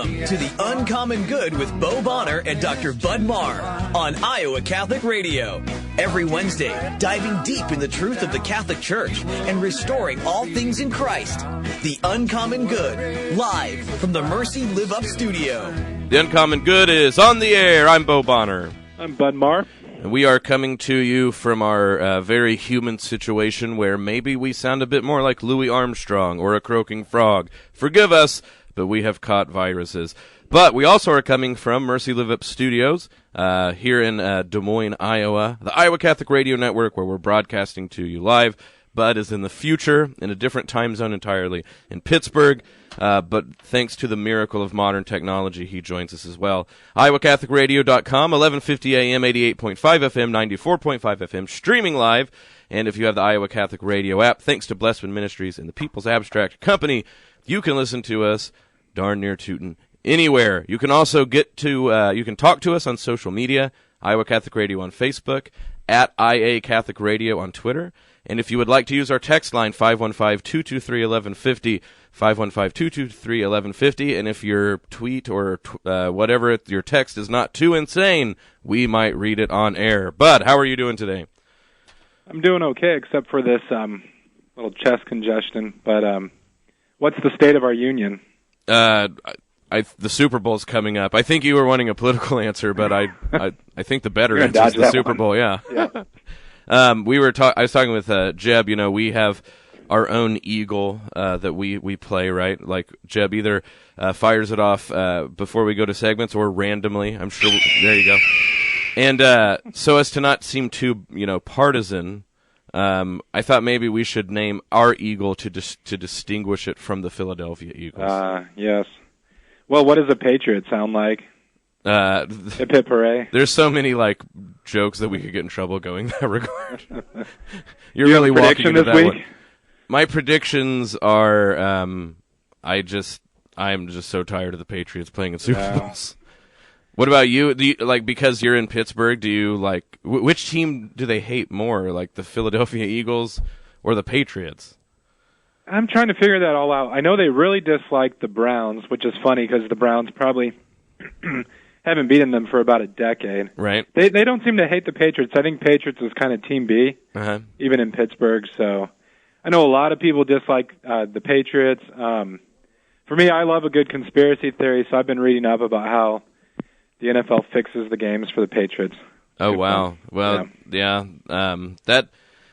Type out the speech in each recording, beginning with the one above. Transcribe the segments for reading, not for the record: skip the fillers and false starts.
Welcome to The Uncommon Good with Bo Bonner and Dr. Bud Marr on Iowa Catholic Radio. Every Wednesday, diving deep in the truth of the Catholic Church and restoring all things in Christ. The Uncommon Good, live from the Mercy Live Up studio. The Uncommon Good is on the air. I'm Bo Bonner. I'm Bud Marr. And we are coming to you from our very human situation where maybe we sound a bit more like Louis Armstrong or a croaking frog. Forgive us, but we have caught viruses. But we also are coming from Mercy Live Up Studios here in Des Moines, Iowa, the Iowa Catholic Radio Network, where we're broadcasting to you live. Bud is in the future, in a different time zone entirely, in Pittsburgh. But thanks to the miracle of modern technology, he joins us as well. IowaCatholicRadio.com, 1150 AM, 88.5 FM, 94.5 FM, streaming live. And if you have the Iowa Catholic Radio app, thanks to Blessman Ministries and the People's Abstract Company, you can listen to us darn near tootin' anywhere. You can also get to, you can talk to us on social media, Iowa Catholic Radio on Facebook, at IA Catholic Radio on Twitter. And if you would like to use our text line, 515-223-1150, 515-223-1150, and if your tweet or whatever, your text is not too insane, we might read it on air. Bud, how are you doing today? I'm doing okay, except for this little chest congestion. But what's the state of our union? The Super Bowl's coming up. I think you were wanting a political answer, but I think the better answer is the Super Bowl. Yeah. I was talking with Jeb. You know, we have our own eagle that we play, right? Like Jeb either fires it off before we go to segments or randomly. I'm sure. There you go. And so as to not seem too, partisan, I thought maybe we should name our eagle to distinguish it from the Philadelphia Eagles. Yes. Well, what does a Patriot sound like? Hip hip hooray. There's so many jokes that we could get in trouble going that regard. You're really walking into that one. My predictions are I'm just so tired of the Patriots playing in Super Bowls. What about you? Because you're in Pittsburgh, do you which team do they hate more, like the Philadelphia Eagles or the Patriots? I'm trying to figure that all out. I know they really dislike the Browns, which is funny because the Browns probably haven't beaten them for about a decade. Right. They don't seem to hate the Patriots. I think Patriots is kind of Team B, even in Pittsburgh. So I know a lot of people dislike the Patriots. For me, I love a good conspiracy theory, so I've been reading up about how the NFL fixes the games for the Patriots. Oh, wow. Well, yeah. That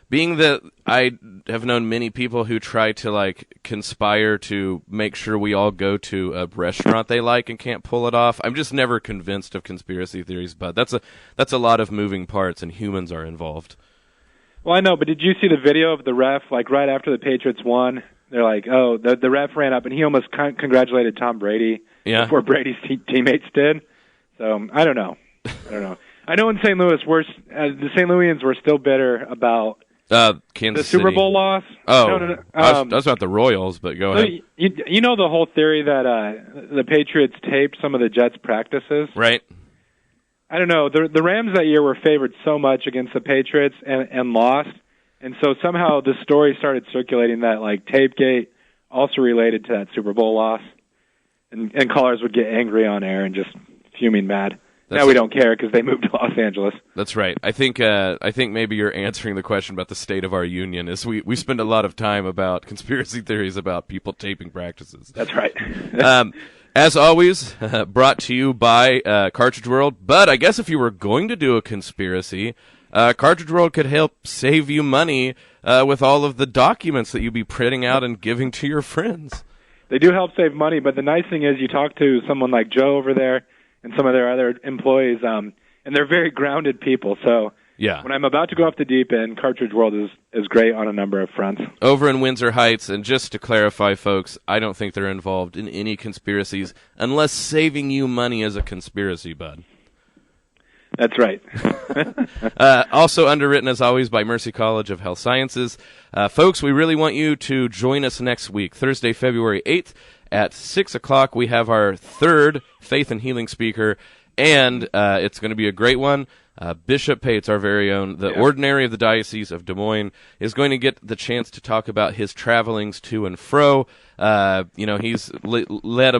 being that I have known many people who try to conspire to make sure we all go to a restaurant they like and can't pull it off. I'm just never convinced of conspiracy theories, but that's a lot of moving parts and humans are involved. Well, I know, but did you see the video of the ref right after the Patriots won? They're like, the ref ran up and he almost congratulated Tom Brady before Brady's teammates did. So I don't know. I know in St. Louis, the St. Louisians were still bitter about Kansas the Super Bowl loss. Oh, no. That's not the Royals, but go ahead. You know the whole theory that the Patriots taped some of the Jets' practices? Right. I don't know. The Rams that year were favored so much against the Patriots and lost, and so somehow the story started circulating that Tapegate also related to that Super Bowl loss, and callers would get angry on air and just fuming mad. Now we don't care because they moved to Los Angeles. That's right. I think maybe you're answering the question about the state of our union. Is we spend a lot of time about conspiracy theories about people taping practices. That's right. As always, brought to you by Cartridge World. But I guess if you were going to do a conspiracy, Cartridge World could help save you money with all of the documents that you'd be printing out and giving to your friends. They do help save money, but the nice thing is you talk to someone like Joe over there and some of their other employees, and they're very grounded people. So when I'm about to go off the deep end, Cartridge World is great on a number of fronts. Over in Windsor Heights, and just to clarify, folks, I don't think they're involved in any conspiracies unless saving you money is a conspiracy, Bud. That's right. Also underwritten, as always, by Mercy College of Health Sciences. Folks, we really want you to join us next week, Thursday, February 8th at 6 o'clock. We have our third Faith and Healing speaker, and it's going to be a great one. Bishop Pates, our very own, the ordinary of the Diocese of Des Moines, is going to get the chance to talk about his travelings to and fro. He's led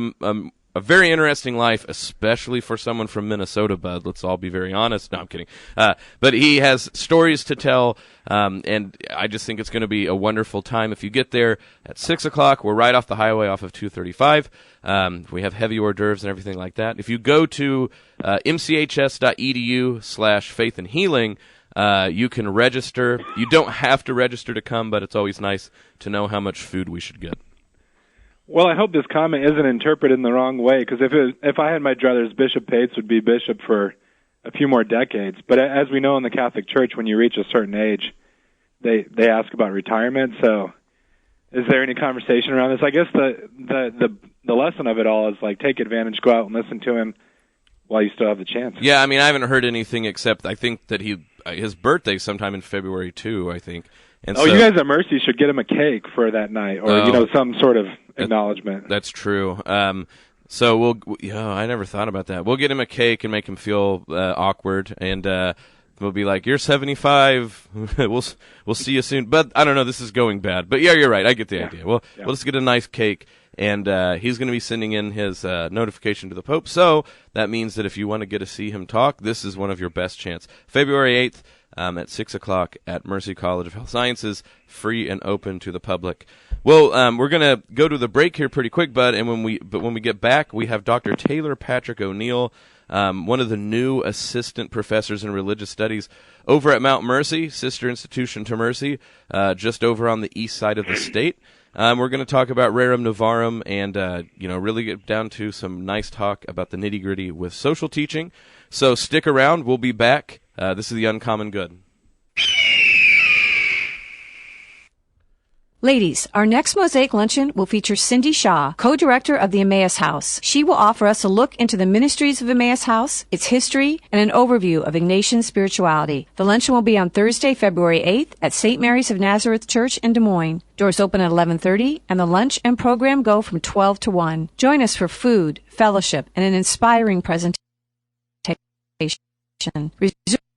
a very interesting life, especially for someone from Minnesota, Bud. Let's all be very honest. No, I'm kidding. But he has stories to tell, and I just think it's going to be a wonderful time. If you get there at 6 o'clock, we're right off the highway off of 235. We have heavy hors d'oeuvres and everything like that. If you go to mchs.edu/faith and healing, you can register. You don't have to register to come, but it's always nice to know how much food we should get. Well, I hope this comment isn't interpreted in the wrong way, because if I had my druthers, Bishop Pates would be bishop for a few more decades. But as we know in the Catholic Church, when you reach a certain age, they ask about retirement. So is there any conversation around this? I guess the lesson of it all is, like, take advantage, go out and listen to him while you still have the chance. Yeah, I mean, I haven't heard anything except I think that his birthday's sometime in February, too, I think. And you guys at Mercy should get him a cake for that night, or some sort of acknowledgement. That's true. So I never thought about that. We'll get him a cake and make him feel awkward, and we'll be like, "You're 75. We'll see you soon." But I don't know. This is going bad. But yeah, you're right. I get the idea. We'll just get a nice cake, and he's going to be sending in his notification to the Pope. So that means that if you want to get to see him talk, this is one of your best chance. February 8th. At 6 o'clock at Mercy College of Health Sciences, free and open to the public. Well, we're going to go to the break here pretty quick, Bud, and when we get back, we have Dr. Taylor Patrick O'Neill, one of the new assistant professors in religious studies over at Mount Mercy, sister institution to Mercy, just over on the east side of the state. We're going to talk about Rerum Novarum and really get down to some nice talk about the nitty-gritty with social teaching. So stick around. We'll be back. This is The Uncommon Good. Ladies, our next Mosaic Luncheon will feature Cindy Shaw, co-director of the Emmaus House. She will offer us a look into the ministries of Emmaus House, its history, and an overview of Ignatian spirituality. The luncheon will be on Thursday, February 8th at St. Mary's of Nazareth Church in Des Moines. Doors open at 11:30, and the lunch and program go from 12 to 1. Join us for food, fellowship, and an inspiring presentation.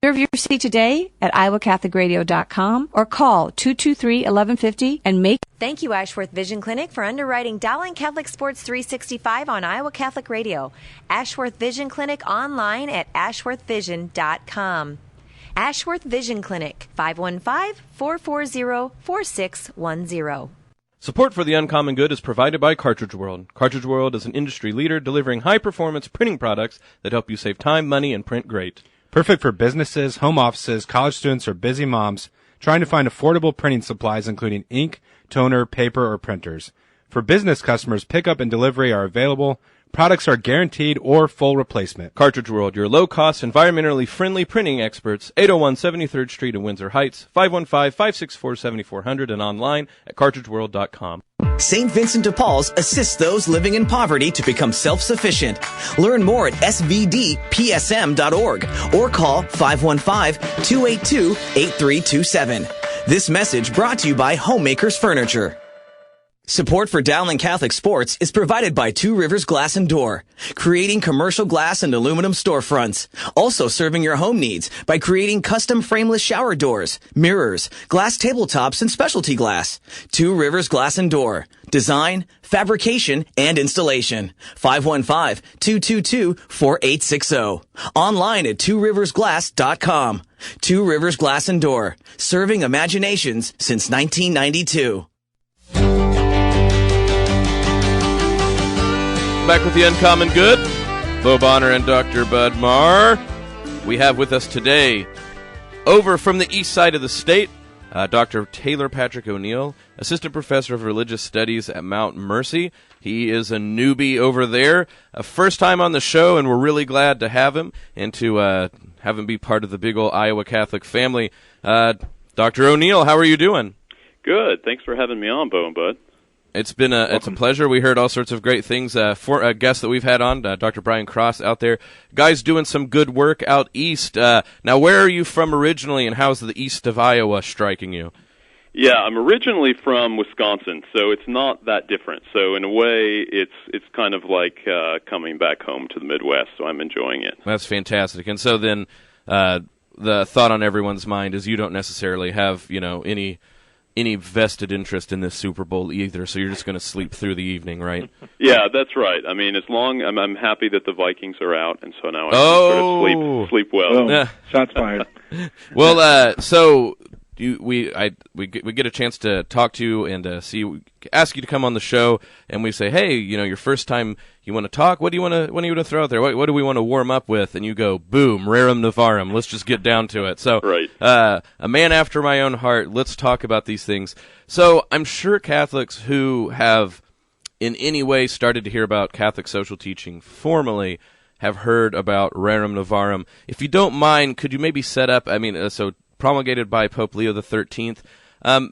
Reserve your seat today at iowacatholicradio.com or call 223-1150 and make... Thank you, Ashworth Vision Clinic, for underwriting Dowling Catholic Sports 365 on Iowa Catholic Radio. Ashworth Vision Clinic online at ashworthvision.com. Ashworth Vision Clinic, 515-440-4610. Support for The Uncommon Good is provided by Cartridge World. Cartridge World is an industry leader delivering high-performance printing products that help you save time, money, and print great. Perfect for businesses, home offices, college students, or busy moms trying to find affordable printing supplies including ink, toner, paper, or printers. For business customers, pickup and delivery are available. Products are guaranteed or full replacement. Cartridge World, your low-cost, environmentally friendly printing experts, 801 73rd Street in Windsor Heights, 515-564-7400, and online at cartridgeworld.com. St. Vincent de Paul's assists those living in poverty to become self-sufficient. Learn more at svdpsm.org or call 515-282-8327. This message brought to you by Homemakers Furniture. Support for Dowling Catholic Sports is provided by Two Rivers Glass and Door, creating commercial glass and aluminum storefronts. Also serving your home needs by creating custom frameless shower doors, mirrors, glass tabletops, and specialty glass. Two Rivers Glass and Door. Design, fabrication, and installation. 515-222-4860. Online at tworiversglass.com. Two Rivers Glass and Door. Serving imaginations since 1992. Back with The Uncommon Good, Bo Bonner and Dr. Bud Marr. We have with us today, over from the east side of the state, Dr. Taylor Patrick O'Neill, Assistant Professor of Religious Studies at Mount Mercy. He is a newbie over there, a first time on the show, and we're really glad to have him and to have him be part of the big old Iowa Catholic family. Dr. O'Neill, how are you doing? Good. Thanks for having me on, Bo and Bud. It's been it's a pleasure. We heard all sorts of great things for a guest that we've had on, Dr. Brian Cross out there. Guys doing some good work out east. Now, where are you from originally, and how's the east of Iowa striking you? Yeah, I'm originally from Wisconsin, so it's not that different. So in a way, it's kind of like coming back home to the Midwest, so I'm enjoying it. That's fantastic. And so then the thought on everyone's mind is you don't necessarily have, any any vested interest in this Super Bowl either, so you're just going to sleep through the evening, right? Yeah, that's right. I mean, as long I'm happy that the Vikings are out, and so now I can sort of sleep well. Boom. Yeah. Shots fired. Well, so we get a chance to talk to you and ask you to come on the show, and we say, hey, your first time you want to talk. What do you want to throw out there? What do we want to warm up with? And you go, boom, Rerum Novarum. Let's just get down to it. So, right. A man after my own heart. Let's talk about these things. So, I'm sure Catholics who have in any way started to hear about Catholic social teaching formally have heard about Rerum Novarum. If you don't mind, could you maybe set up? So promulgated by Pope Leo XIII.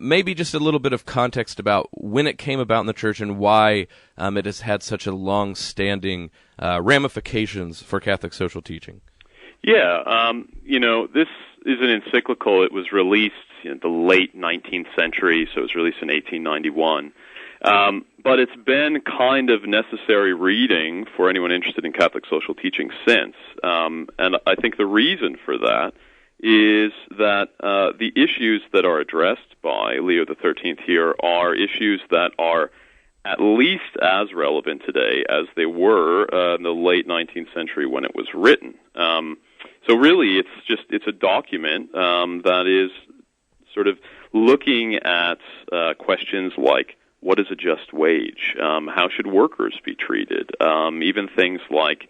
Maybe just a little bit of context about when it came about in the Church and why it has had such a long-standing ramifications for Catholic social teaching. Yeah, this is an encyclical. It was released in the late 19th century, so it was released in 1891. But it's been kind of necessary reading for anyone interested in Catholic social teaching since. And I think the reason for that is that the issues that are addressed by Leo XIII here are issues that are at least as relevant today as they were in the late 19th century when it was written. So really, it's a document that is sort of looking at questions like, what is a just wage? How should workers be treated? Even things like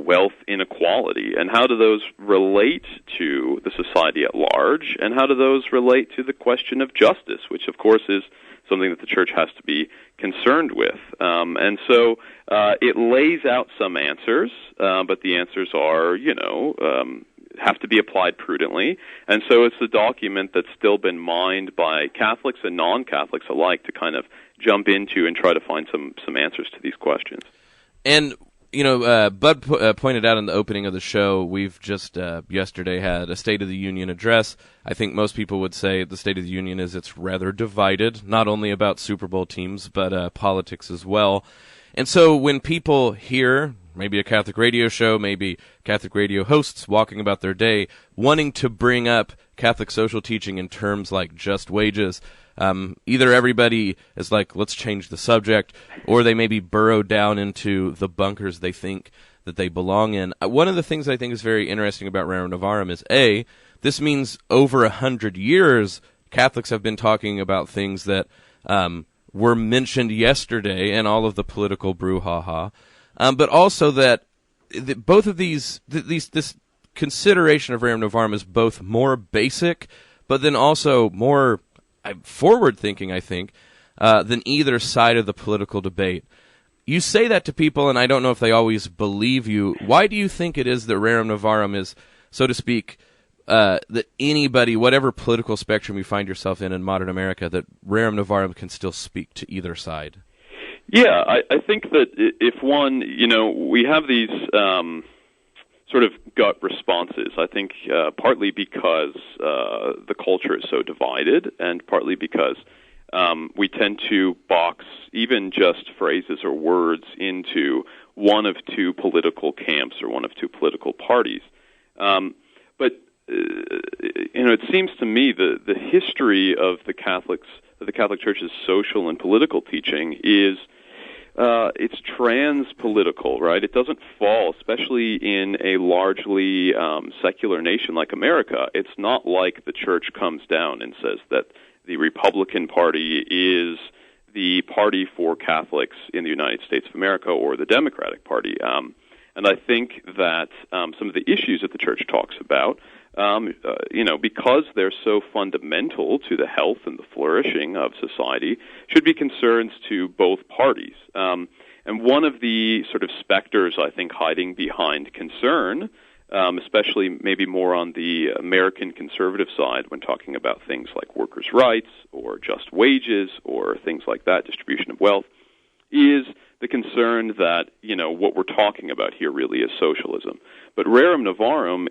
wealth inequality, and how do those relate to the society at large, and how do those relate to the question of justice, which of course is something that the Church has to be concerned with. And so it lays out some answers, but the answers are, have to be applied prudently. And so it's a document that's still been mined by Catholics and non-Catholics alike to kind of jump into and try to find some answers to these questions. And Bud pointed out in the opening of the show, we've just yesterday had a State of the Union address. I think most people would say the State of the Union it's rather divided, not only about Super Bowl teams, but politics as well. And so when people hear maybe a Catholic radio show, maybe Catholic radio hosts walking about their day, wanting to bring up Catholic social teaching in terms like just wages, either everybody is like, let's change the subject, or they maybe burrow down into the bunkers they think that they belong in. One of the things I think is very interesting about Rerum Novarum is, this means over 100 years Catholics have been talking about things that were mentioned yesterday in all of the political brouhaha, but also that both of this consideration of Rerum Novarum is both more basic, but then also more forward-thinking, I think, than either side of the political debate. You say that to people, and I don't know if they always believe you. Why do you think it is that Rerum Novarum is, so to speak, that anybody, whatever political spectrum you find yourself in modern America, that Rerum Novarum can still speak to either side? Yeah, I think that if one, we have these sort of gut responses, I think partly because the culture is so divided, and partly because we tend to box even just phrases or words into one of two political camps or one of two political parties. But it seems to me the history of the Catholic Church's social and political teaching is it's trans-political, right? It doesn't fall, especially in a largely secular nation like America. It's not like the Church comes down and says that the Republican Party is the party for Catholics in the United States of America or the Democratic Party. And I think that some of the issues that the Church talks about, because they're so fundamental to the health and the flourishing of society, should be concerns to both parties. And one of the sort of specters, I think, hiding behind concern, especially maybe more on the American conservative side when talking about things like workers' rights or just wages or things like that, distribution of wealth, is the concern that, what we're talking about here really is socialism. But Rerum Novarum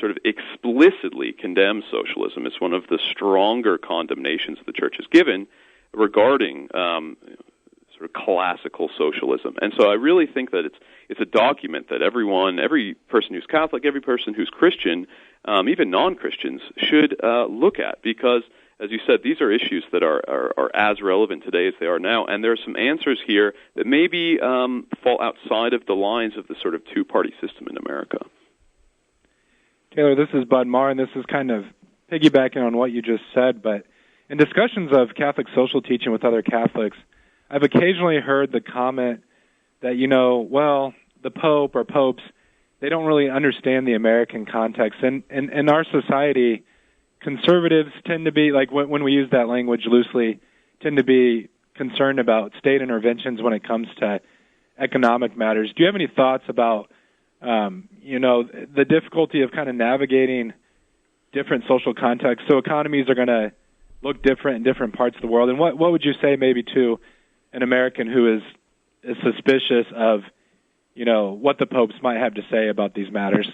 sort of explicitly condemns socialism. It's one of the stronger condemnations the Church has given regarding sort of classical socialism. And so I really think that it's a document that every person who's Catholic, every person who's Christian, even non-Christians, should look at, because as you said, these are issues that are as relevant today as they are now, and there are some answers here that maybe fall outside of the lines of the sort of two-party system in America. Taylor, this is Bud Marr, and this is kind of piggybacking on what you just said, but in discussions of Catholic social teaching with other Catholics, I've occasionally heard the comment that, the Pope or popes, they don't really understand the American context. And in our society, conservatives tend to be, like when we use that language loosely, tend to be concerned about state interventions when it comes to economic matters. Do you have any thoughts about, the difficulty of kind of navigating different social contexts? So economies are going to look different in different parts of the world. And what would you say maybe to an American who is suspicious of, what the popes might have to say about these matters?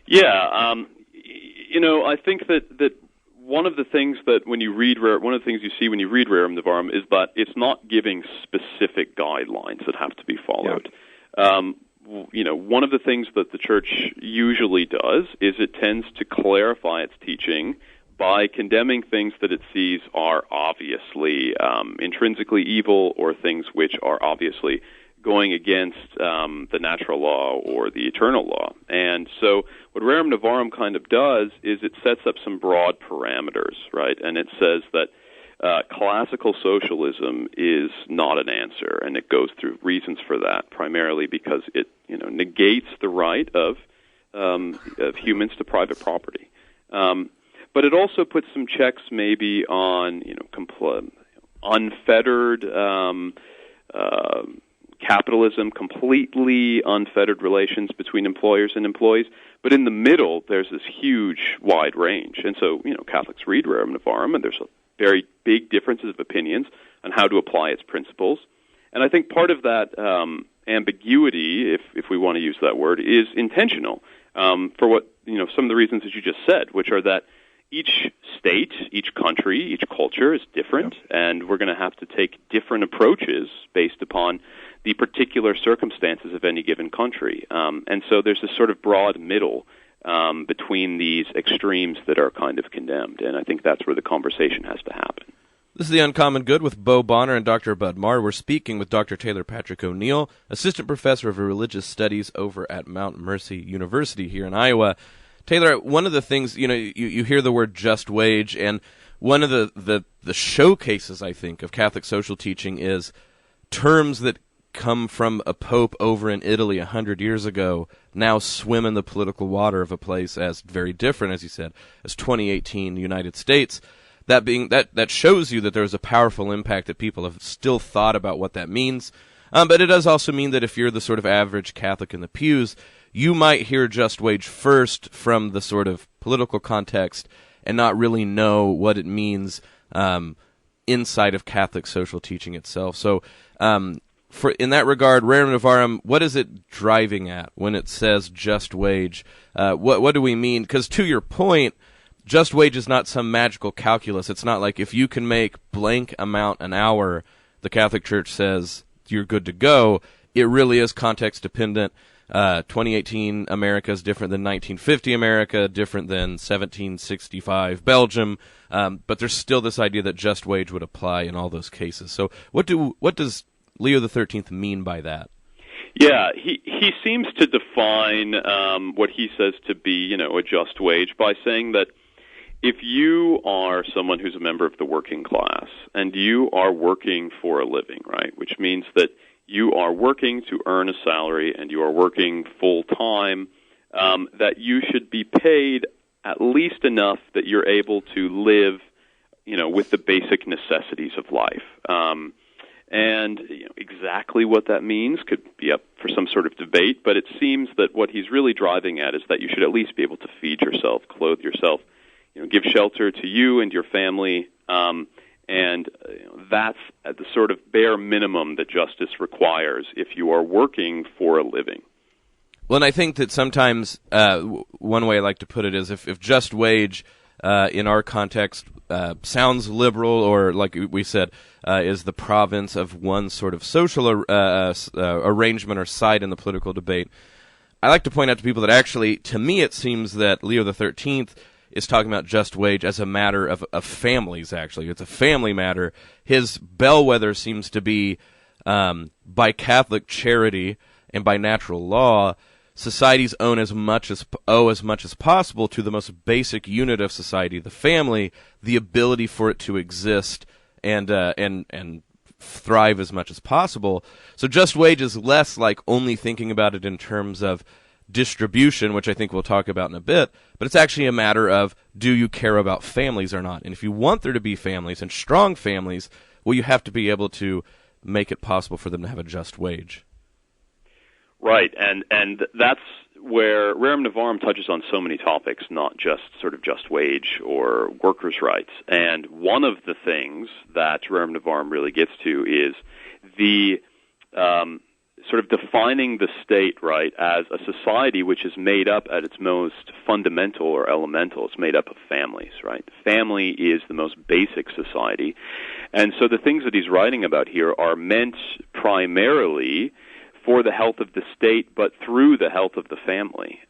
Yeah, I think that one of the things that one of the things you see when you read Rerum Novarum is that it's not giving specific guidelines that have to be followed. Yeah. One of the things that the Church usually does is it tends to clarify its teaching by condemning things that it sees are obviously intrinsically evil, or things which are obviously going against the natural law or the eternal law. And so what Rerum Novarum kind of does is it sets up some broad parameters, right? And it says that classical socialism is not an answer, and it goes through reasons for that, primarily because it negates the right of humans to private property. But it also puts some checks maybe on unfettered capitalism, completely unfettered relations between employers and employees. But in the middle, there's this huge, wide range. And so, Catholics read Rerum Novarum, and there's very big differences of opinions on how to apply its principles. And I think part of that ambiguity, if we want to use that word, is intentional for what, some of the reasons that you just said, which are that each state, each country, each culture is different, and we're going to have to take different approaches based upon the particular circumstances of any given country. And so there's this sort of broad middle between these extremes that are kind of condemned, and I think that's where the conversation has to happen. This is The Uncommon Good with Bo Bonner and Dr. Bud Marr. We're speaking with Dr. Taylor Patrick O'Neill, Assistant Professor of Religious Studies over at Mount Mercy University here in Iowa. Taylor, one of the things, you hear the word just wage, and one of the showcases, I think, of Catholic social teaching is terms that come from a pope over in Italy 100 years ago now swim in the political water of a place as very different, as you said, as 2018 United States. That shows you that there was a powerful impact, that people have still thought about what that means. But it does also mean that if you're the sort of average Catholic in the pews, you might hear just wage first from the sort of political context and not really know what it means inside of Catholic social teaching itself. So in that regard, Rerum Novarum, what is it driving at when it says just wage? What do we mean? Because to your point, just wage is not some magical calculus. It's not like if you can make blank amount an hour, the Catholic Church says you're good to go. It really is context dependent. 2018 America is different than 1950 America, different than 1765 Belgium, but there's still this idea that just wage would apply in all those cases. So what does Leo XIII mean by that? Yeah, he seems to define what he says to be, a just wage by saying that if you are someone who's a member of the working class and you are working for a living, right, which means that you are working to earn a salary and you are working full-time, that you should be paid at least enough that you're able to live, with the basic necessities of life. And exactly what that means could be up for some sort of debate, but it seems that what he's really driving at is that you should at least be able to feed yourself, clothe yourself, give shelter to you and your family, and that's at the sort of bare minimum that justice requires if you are working for a living. Well, and I think that sometimes one way I like to put it is if just wage in our context sounds liberal, or like we said, is the province of one sort of social arrangement or side in the political debate, I like to point out to people that actually, to me, it seems that Leo XIII is talking about just wage as a matter of families, actually. It's a family matter. His bellwether seems to be by Catholic charity and by natural law, societies owe as much as possible to the most basic unit of society, the family, the ability for it to exist and thrive as much as possible. So just wage is less like only thinking about it in terms of distribution, which I think we'll talk about in a bit, but it's actually a matter of, do you care about families or not? And if you want there to be families and strong families, well, you have to be able to make it possible for them to have a just wage. Right, and that's where Rerum Novarum touches on so many topics, not just sort of just wage or workers' rights. And one of the things that Rerum Novarum really gets to is the sort of defining the state, right, as a society which is made up at its most fundamental or elemental. It's made up of families, right? Family is the most basic society. And so the things that he's writing about here are meant primarily for the health of the state, but through the health of the family.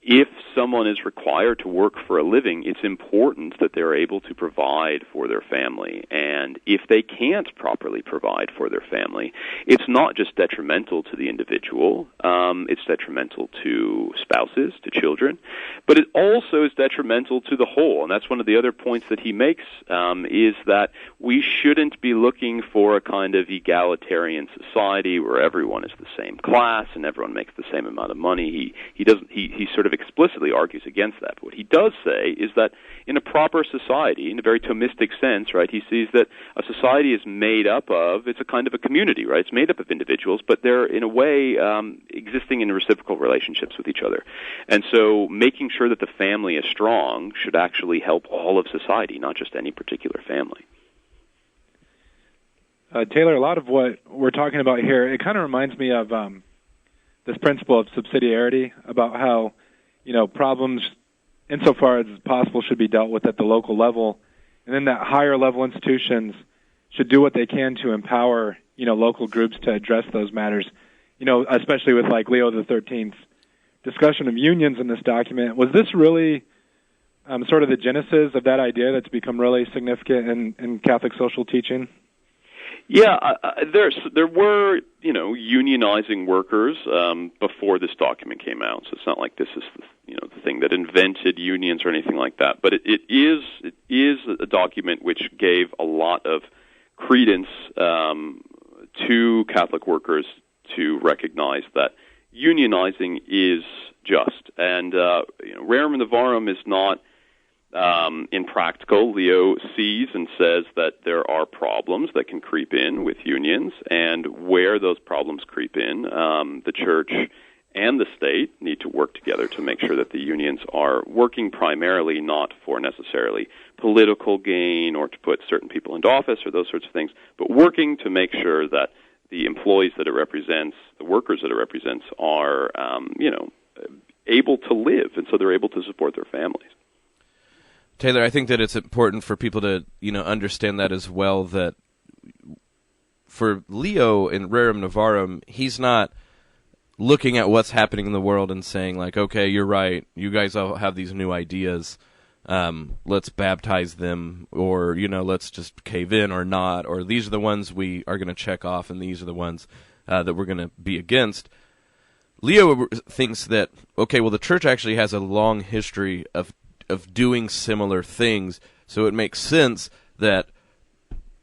If someone is required to work for a living, it's important that they're able to provide for their family. And if they can't properly provide for their family, it's not just detrimental to the individual, it's detrimental to spouses, to children, but it also is detrimental to the whole. And that's one of the other points that he makes, is that we shouldn't be looking for a kind of egalitarian society where everyone is the same class and everyone makes the same amount of money. He sort of explicitly argues against that. But what he does say is that in a proper society, in a very Thomistic sense, right, he sees that a society is made up of, it's a kind of a community, right? It's made up of individuals, but they're in a way existing in reciprocal relationships with each other. And so making sure that the family is strong should actually help all of society, not just any particular family. Taylor, a lot of what we're talking about here, it kind of reminds me of this principle of subsidiarity, about how, problems, insofar as possible, should be dealt with at the local level, and then that higher level institutions should do what they can to empower, local groups to address those matters. Especially with like Leo XIII's discussion of unions in this document. Was this really sort of the genesis of that idea that's become really significant in Catholic social teaching? Yeah, there were, unionizing workers before this document came out. So it's not like this is, the thing that invented unions or anything like that. But it is a document which gave a lot of credence to Catholic workers to recognize that unionizing is just. And Rerum Novarum is not impractical. Leo sees and says that there are problems that can creep in with unions, and where those problems creep in, the Church and the state need to work together to make sure that the unions are working primarily not for necessarily political gain or to put certain people into office or those sorts of things, but working to make sure that the employees that it represents, the workers that it represents, are, able to live, and so they're able to support their families. Taylor, I think that it's important for people to, understand that as well, that for Leo in Rerum Novarum, he's not looking at what's happening in the world and saying, like, okay, you're right, you guys all have these new ideas, let's baptize them, or, let's just cave in or not, or these are the ones we are going to check off and these are the ones that we're going to be against. Leo thinks that, okay, well, the Church actually has a long history of doing similar things, so it makes sense that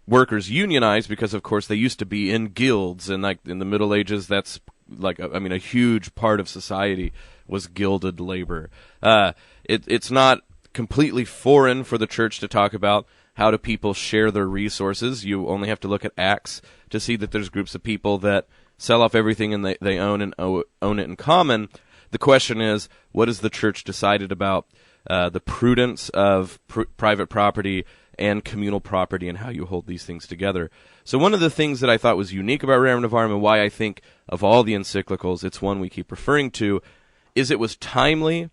workers unionize because, of course, they used to be in guilds, and like in the Middle Ages, that's like a huge part of society was gilded labor. It's not completely foreign for the Church to talk about how do people share their resources. You only have to look at Acts to see that there's groups of people that sell off everything and they own it in common. The question is, what has the Church decided about the prudence of private property and communal property and how you hold these things together? So one of the things that I thought was unique about Rerum Novarum and why I think of all the encyclicals, it's one we keep referring to, is it was timely.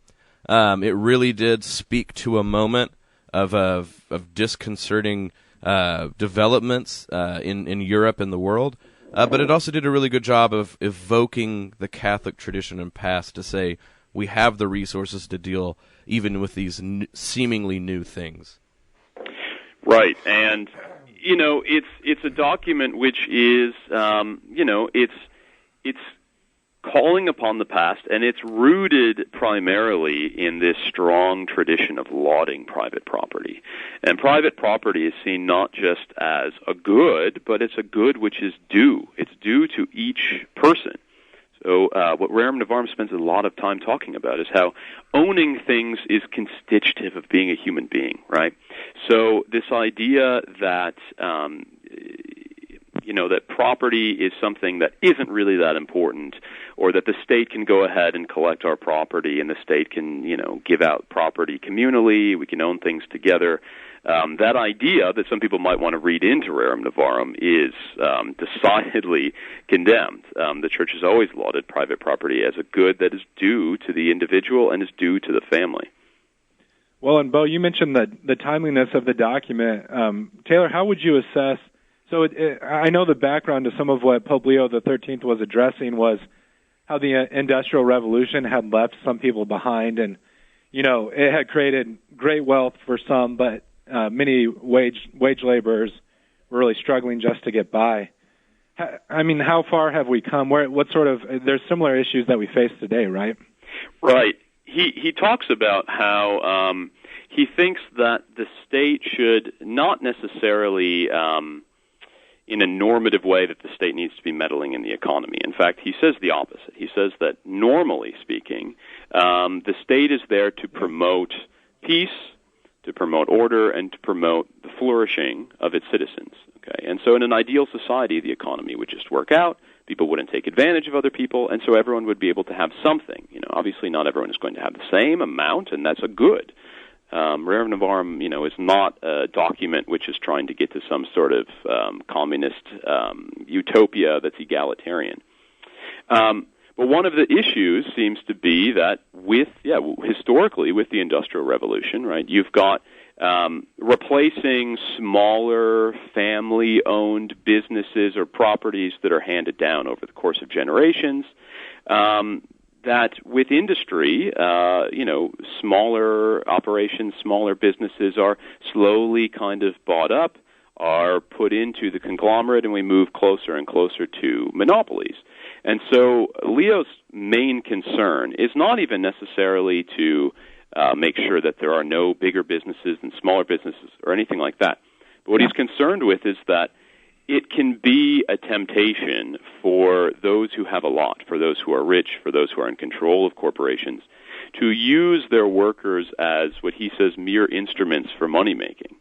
It really did speak to a moment of disconcerting developments in Europe and the world. But it also did a really good job of evoking the Catholic tradition and past to say, we have the resources to deal even with these seemingly new things. Right, and it's a document which is it's calling upon the past, and it's rooted primarily in this strong tradition of lauding private property. And private property is seen not just as a good, but it's a good which is due. It's due to each person. So what Rerum Novarum spends a lot of time talking about is how owning things is constitutive of being a human being, right? So this idea that that property is something that isn't really that important, or that the state can go ahead and collect our property, and the state can, give out property communally, we can own things together. That idea that some people might want to read into Rerum Novarum is decidedly condemned. The Church has always lauded private property as a good that is due to the individual and is due to the family. Well, and Bo, you mentioned the timeliness of the document. Taylor, how would you assess? So I know the background to some of what Pope Leo XIII was addressing was how the Industrial Revolution had left some people behind, and it had created great wealth for some, but many wage laborers were really struggling just to get by. I mean, how far have we come? What sort of? There's similar issues that we face today, right? Right. He talks about how he thinks that the state should not necessarily in a normative way that the state needs to be meddling in the economy. In fact, he says the opposite. He says that normally speaking, the state is there to promote peace, to promote order, and to promote the flourishing of its citizens. Okay, and so in an ideal society, the economy would just work out, people wouldn't take advantage of other people, and so everyone would be able to have something. Obviously not everyone is going to have the same amount, and that's a good. Rerum Novarum, is not a document which is trying to get to some sort of communist utopia that's egalitarian. But one of the issues seems to be that historically with the Industrial Revolution, right, you've got replacing smaller family-owned businesses or properties that are handed down over the course of generations. That with industry, smaller operations, smaller businesses are slowly kind of bought up, are put into the conglomerate, and we move closer and closer to monopolies. And so Leo's main concern is not even necessarily to make sure that there are no bigger businesses and smaller businesses or anything like that. But what he's concerned with is that it can be a temptation for those who have a lot, for those who are rich, for those who are in control of corporations, to use their workers as what he says mere instruments for money-making.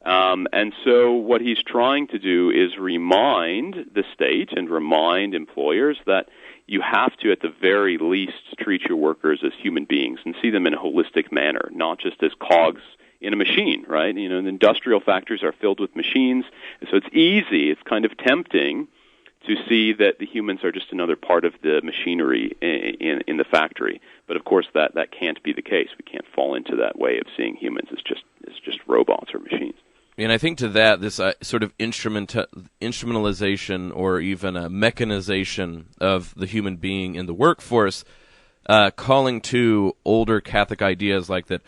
And so what he's trying to do is remind the state and remind employers that you have to, at the very least, treat your workers as human beings and see them in a holistic manner, not just as cogs in a machine, right? The industrial factories are filled with machines, and so it's easy, it's kind of tempting to see that the humans are just another part of the machinery in the factory. But of course, that can't be the case. We can't fall into that way of seeing humans as just robots or machines. And I think to that, this sort of instrumentalization or even a mechanization of the human being in the workforce, calling to older Catholic ideas like that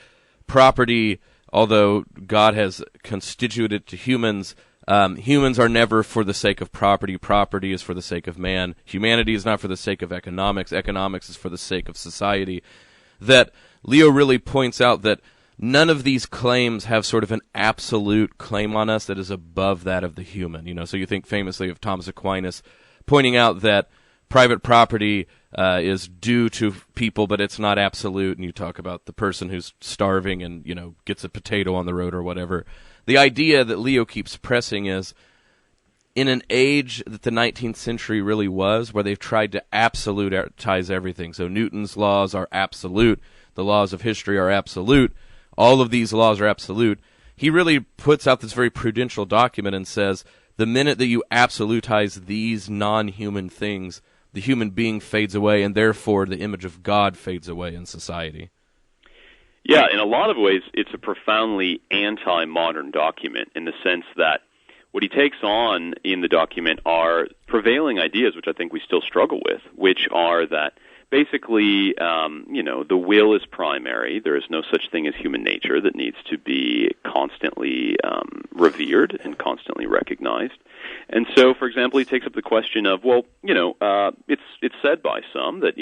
property, although God has constituted to humans, humans are never for the sake of property. Property is for the sake of man. Humanity is not for the sake of economics. Economics is for the sake of society. That Leo really points out that none of these claims have sort of an absolute claim on us that is above that of the human. So you think famously of Thomas Aquinas pointing out that private property is due to people, but it's not absolute. And you talk about the person who's starving and, gets a potato on the road or whatever. The idea that Leo keeps pressing is, in an age that the 19th century really was, where they've tried to absolutize everything. So Newton's laws are absolute. The laws of history are absolute. All of these laws are absolute. He really puts out this very prudential document and says, the minute that you absolutize these non-human things, the human being fades away, and therefore the image of God fades away in society. Yeah, in a lot of ways, it's a profoundly anti-modern document in the sense that what he takes on in the document are prevailing ideas, which I think we still struggle with, which are that basically, the will is primary. There is no such thing as human nature that needs to be constantly revered and constantly recognized. And so, for example, he takes up the question of, it's said by some that,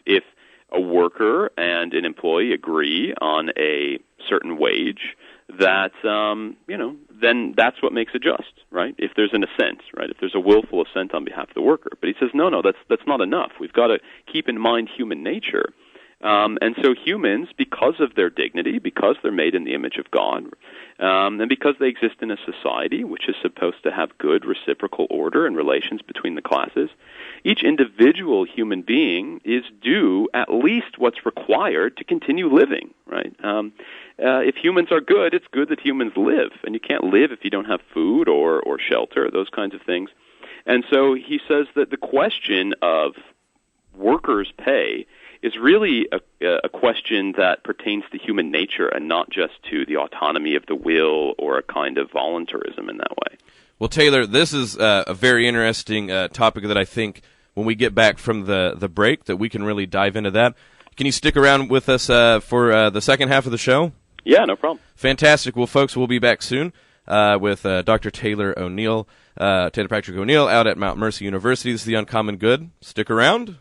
if a worker and an employee agree on a certain wage, that, then that's what makes a just, right? If there's an assent, right? If there's a willful assent on behalf of the worker. But he says, no, that's not enough. We've got to keep in mind human nature. And so humans, because of their dignity, because they're made in the image of God, and because they exist in a society which is supposed to have good reciprocal order and relations between the classes, each individual human being is due at least what's required to continue living, right? If humans are good, it's good that humans live, and you can't live if you don't have food or shelter, those kinds of things. And so he says that the question of workers' pay is really a question that pertains to human nature and not just to the autonomy of the will or a kind of voluntarism in that way. Well, Taylor, this is a very interesting topic that I think when we get back from the break that we can really dive into that. Can you stick around with us for the second half of the show? Yeah, no problem. Fantastic. Well, folks, we'll be back soon with Dr. Taylor O'Neill, Taylor Patrick O'Neill out at Mount Mercy University. This is The Uncommon Good. Stick around.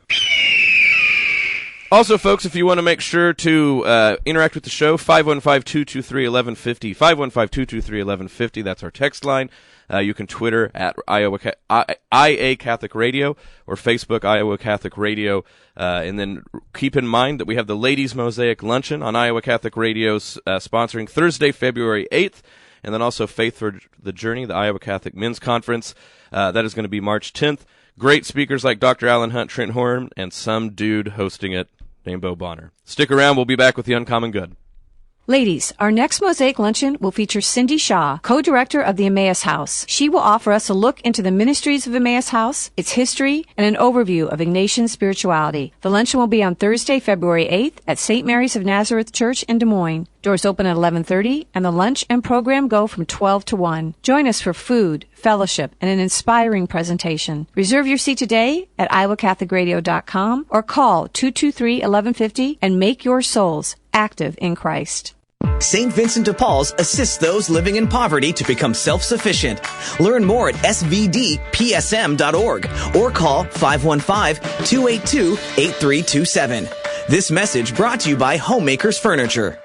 Also, folks, if you want to make sure to interact with the show, 515-223-1150, 515-223-1150, that's our text line. You can Twitter at IA Catholic Radio or Facebook Iowa Catholic Radio. And then keep in mind that we have the Ladies Mosaic Luncheon on Iowa Catholic Radio sponsoring Thursday, February 8th. And then also Faith for the Journey, the Iowa Catholic Men's Conference. That is going to be March 10th. Great speakers like Dr. Alan Hunt, Trent Horn, and some dude hosting it named Bo Bonner. Stick around. We'll be back with The Uncommon Good. Ladies, our next Mosaic Luncheon will feature Cindy Shaw, co-director of the Emmaus House. She will offer us a look into the ministries of Emmaus House, its history, and an overview of Ignatian spirituality. The luncheon will be on Thursday, February 8th at St. Mary's of Nazareth Church in Des Moines. Doors open at 11:30, and the lunch and program go from 12 to 1. Join us for food, fellowship, and an inspiring presentation. Reserve your seat today at iowacatholicradio.com or call 223-1150 and make your souls active in Christ. St. Vincent de Paul's assists those living in poverty to become self-sufficient. Learn more at svdpsm.org or call 515-282-8327. This message brought to you by Homemakers Furniture.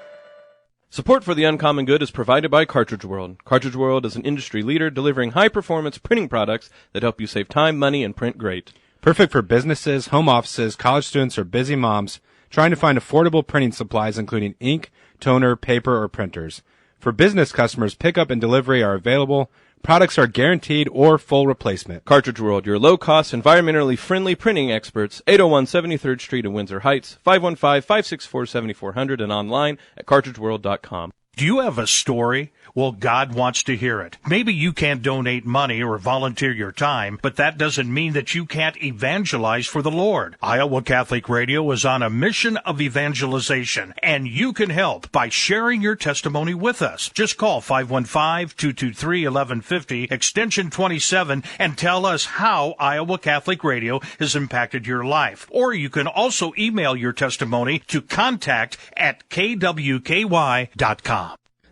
Support for The Uncommon Good is provided by Cartridge World. Cartridge World is an industry leader delivering high-performance printing products that help you save time, money, and print great. Perfect for businesses, home offices, college students, or busy moms trying to find affordable printing supplies including ink, toner, paper, or printers. For business customers, pickup and delivery are available. Products are guaranteed or full replacement. Cartridge World, your low-cost, environmentally friendly printing experts, 801 73rd Street in Windsor Heights, 515-564-7400, and online at cartridgeworld.com. Do you have a story? Well, God wants to hear it. Maybe you can't donate money or volunteer your time, but that doesn't mean that you can't evangelize for the Lord. Iowa Catholic Radio is on a mission of evangelization, and you can help by sharing your testimony with us. Just call 515-223-1150, extension 27, and tell us how Iowa Catholic Radio has impacted your life. Or you can also email your testimony to contact@kwky.com.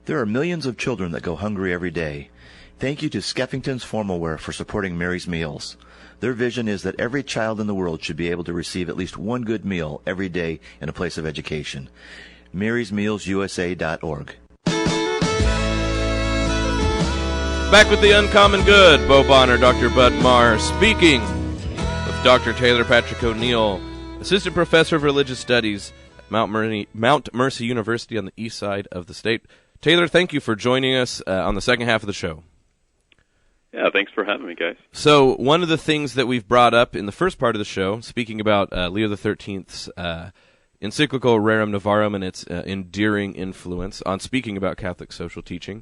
There are millions of children that go hungry every day. Thank you to Skeffington's Formalware for supporting Mary's Meals. Their vision is that every child in the world should be able to receive at least one good meal every day in a place of education. MarysMealsUSA.org. Back with The Uncommon Good. Bo Bonner, Dr. Bud Marr, speaking with Dr. Taylor Patrick O'Neill, Assistant Professor of Religious Studies at Mount Mercy University on the east side of the state. Taylor, thank you for joining us on the second half of the show. Yeah, thanks for having me, guys. So one of the things that we've brought up in the first part of the show, speaking about Leo XIII's encyclical Rerum Novarum and its endearing influence on speaking about Catholic social teaching,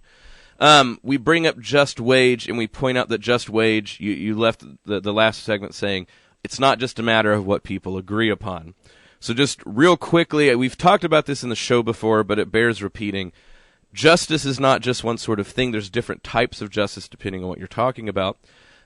we bring up just wage, and we point out that just wage, you left the last segment saying, it's not just a matter of what people agree upon. So just real quickly, we've talked about this in the show before, but it bears repeating. Justice is not just one sort of thing. There's different types of justice depending on what you're talking about.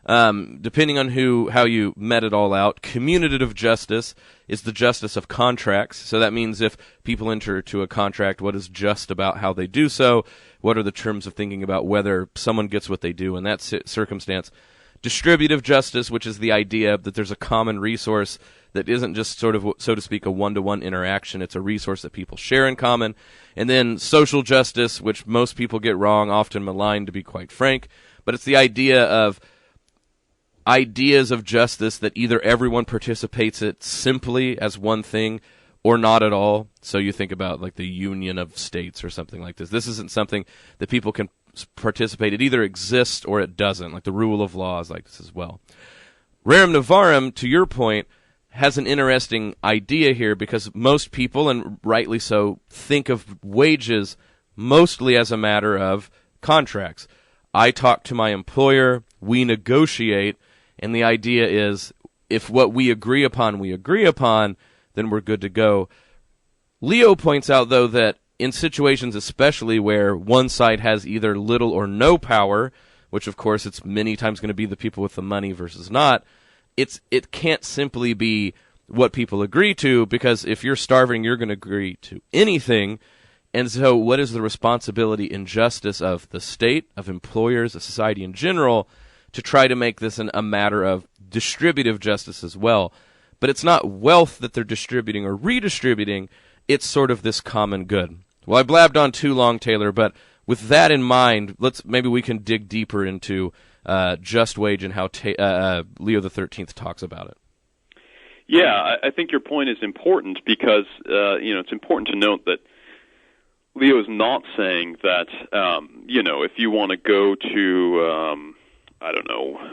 Depending on how you met it all out, commutative justice is the justice of contracts. So that means if people enter into a contract, what is just about how they do so? What are the terms of thinking about whether someone gets what they do in that circumstance? Distributive justice, which is the idea that there's a common resource that isn't just sort of, so to speak, a one-to-one interaction. It's a resource that people share in common. And then social justice, which most people get wrong, often maligned, to be quite frank. But it's the idea of ideas of justice that either everyone participates it simply as one thing or not at all. So you think about like the Union of States or something like this. This isn't something that people can participate. It either exists or it doesn't, like the rule of law is like this as well. Rerum Novarum, to your point, has an interesting idea here because most people, and rightly so, think of wages mostly as a matter of contracts. I talk to my employer, we negotiate, and the idea is if what we agree upon, then we're good to go. Leo points out, though, that in situations especially where one side has either little or no power, which of course it's many times going to be the people with the money versus not, it can't simply be what people agree to, because if you're starving, you're going to agree to anything. And so what is the responsibility and justice of the state, of employers, of society in general, to try to make this a matter of distributive justice as well? But it's not wealth that they're distributing or redistributing, it's sort of this common good. Well, I blabbed on too long, Taylor, but with that in mind, maybe we can dig deeper into just wage and how Leo XIII talks about it. Yeah, I think your point is important because it's important to note that Leo is not saying that if you want to go to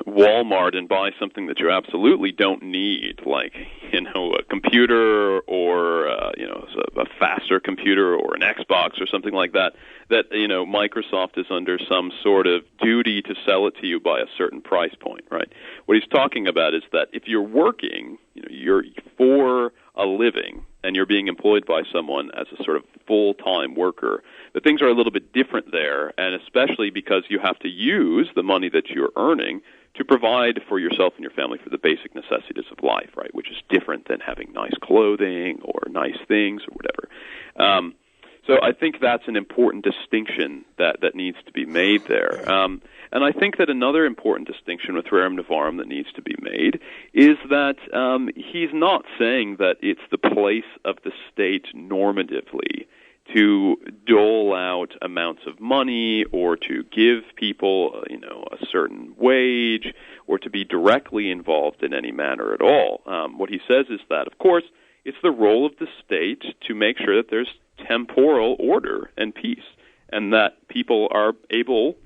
Walmart and buy something that you absolutely don't need, like a computer or a faster computer or an Xbox or something like that, Microsoft is under some sort of duty to sell it to you by a certain price point, right? What he's talking about is that if you're working, you're for a living and you're being employed by someone as a sort of full-time worker, that things are a little bit different there, and especially because you have to use the money that you're earning to provide for yourself and your family for the basic necessities of life, right, which is different than having nice clothing or nice things or whatever. So I think that's an important distinction that needs to be made there. And I think that another important distinction with Rerum Novarum that needs to be made is that he's not saying that it's the place of the state normatively to dole out amounts of money or to give people, a certain wage or to be directly involved in any manner at all. What he says is that, of course, it's the role of the state to make sure that there's temporal order and peace and that people are able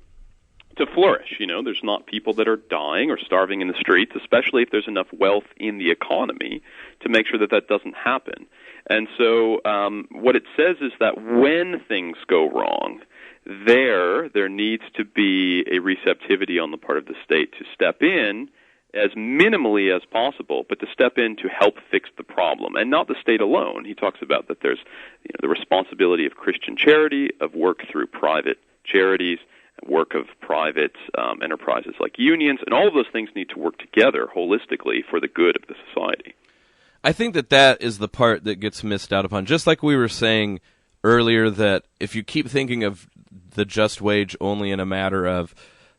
to flourish. There's not people that are dying or starving in the streets, especially if there's enough wealth in the economy to make sure that that doesn't happen. And so what it says is that when things go wrong, there needs to be a receptivity on the part of the state to step in as minimally as possible, but to step in to help fix the problem, and not the state alone. He talks about that there's the responsibility of Christian charity, of work through private charities, work of private enterprises like unions, and all of those things need to work together holistically for the good of the society. I think that is the part that gets missed out upon. Just like we were saying earlier, that if you keep thinking of the just wage only in a matter of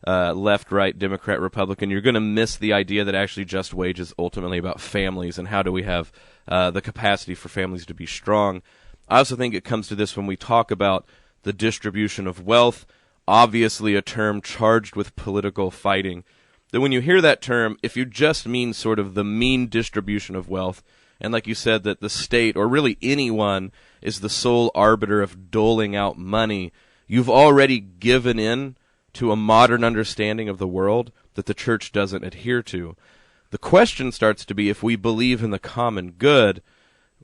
left, right, Democrat, Republican, you're going to miss the idea that actually just wage is ultimately about families and how do we have the capacity for families to be strong. I also think it comes to this when we talk about the distribution of wealth, obviously a term charged with political fighting. That when you hear that term, if you just mean sort of the mean distribution of wealth, and like you said, that the state, or really anyone, is the sole arbiter of doling out money, you've already given in to a modern understanding of the world that the church doesn't adhere to. The question starts to be, if we believe in the common good,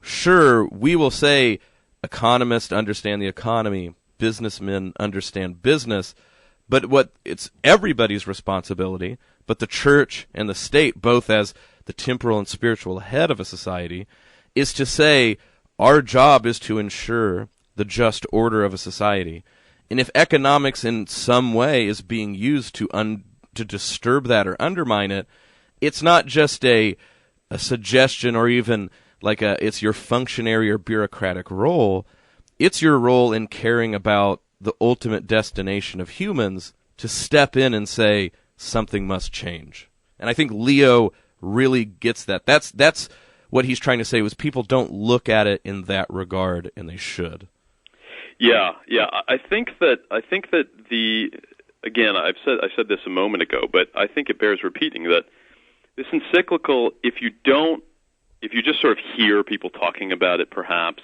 sure, we will say economists understand the economy, businessmen understand business, but it's everybody's responsibility, but the church and the state, both as the temporal and spiritual head of a society, is to say our job is to ensure the just order of a society. And if economics in some way is being used to to disturb that or undermine it, it's not just a suggestion or even like it's your functionary or bureaucratic role. It's your role in caring about the ultimate destination of humans to step in and say something must change. And I think Leo really gets that. That's what he's trying to say, was people don't look at it in that regard, and they should. Yeah. I think that again, I said this a moment ago, but I think it bears repeating that this encyclical, if you just sort of hear people talking about it, perhaps,